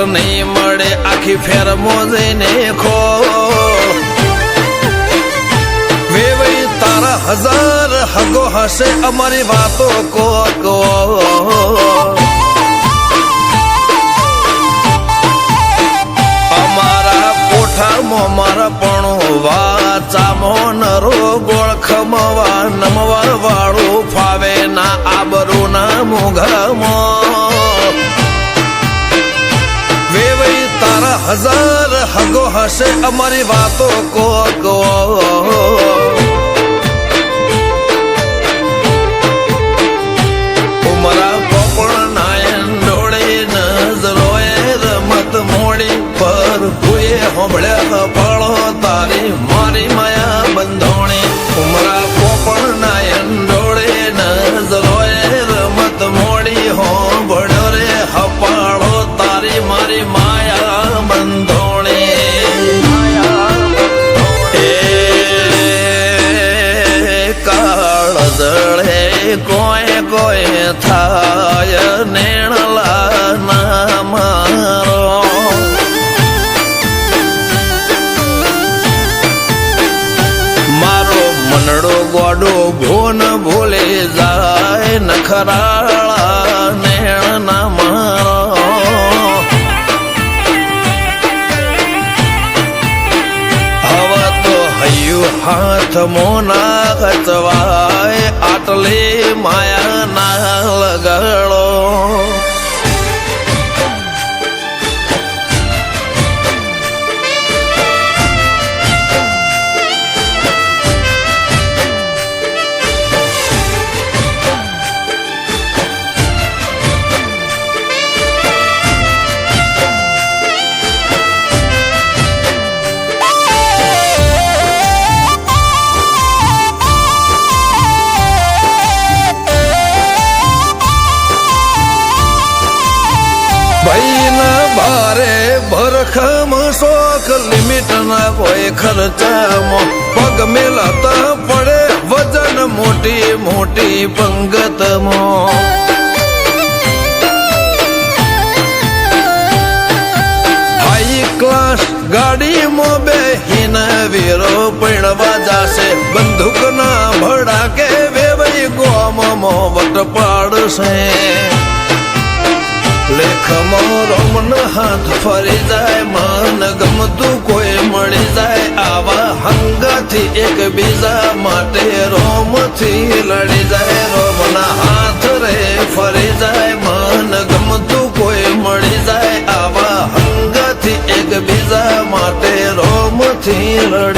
નહીં મળે આખી ફેર મોજઈને ખો વેવઈ તારા હજાર હગો હશે અમારી વાતો કો અમારા કોઠામાં મારા પણ વાચામો નરો ગોળ ખમવા નમવા વાળું ફાવે ના આબરૂ ના મોઘામાં વેવઈ તારા હજાર હગો હશે અમારી વાતો કો ઉમરા પોપણ નાયન ડોળે નજરોએ રમત મોડી પર ભૂએ હોંભળ્યા ફળો તારી મારી માયા બંધોણી ઉમરા પોપણ નાયન ડોળે નજરોએ રમત મોડી હોંભળ્યો રે હપાળો તારી મારી માયા બંધોણી કાળ જળે કોઈ કોઈ થાય નેણલા ના મારો મારો મનડો ગોડો ભોન ભૂલે જાય નખરાળા નેણ ના મારો હવે તો હૈયું હાથ મોના કચવાય આટલે માયા ના લગાડો ભરખમ શોખ લિમિટ ના કોઈ ખર્ચામાં પગ મેલાતા પડે વજન મોટી મોટી પંગતમાં હાઈ ક્લાસ ગાડીમાં બેહીને વીરો પૈણવા જાશે બંદૂક ના ભડાકે વેવઈ ગોમમાં વટ પાડશે લેખમો રોમન હાથ ફરી જાય મન ગમતું કોઈ મળી જાય આવા હંગાથી એકબીજા માટે રોમથી લડી જાય રોમના હાથ રે ફરી જાય મન ગમતું કોઈ મળી જાય આવા હંગાથી એકબીજા માટે રોમથી લડી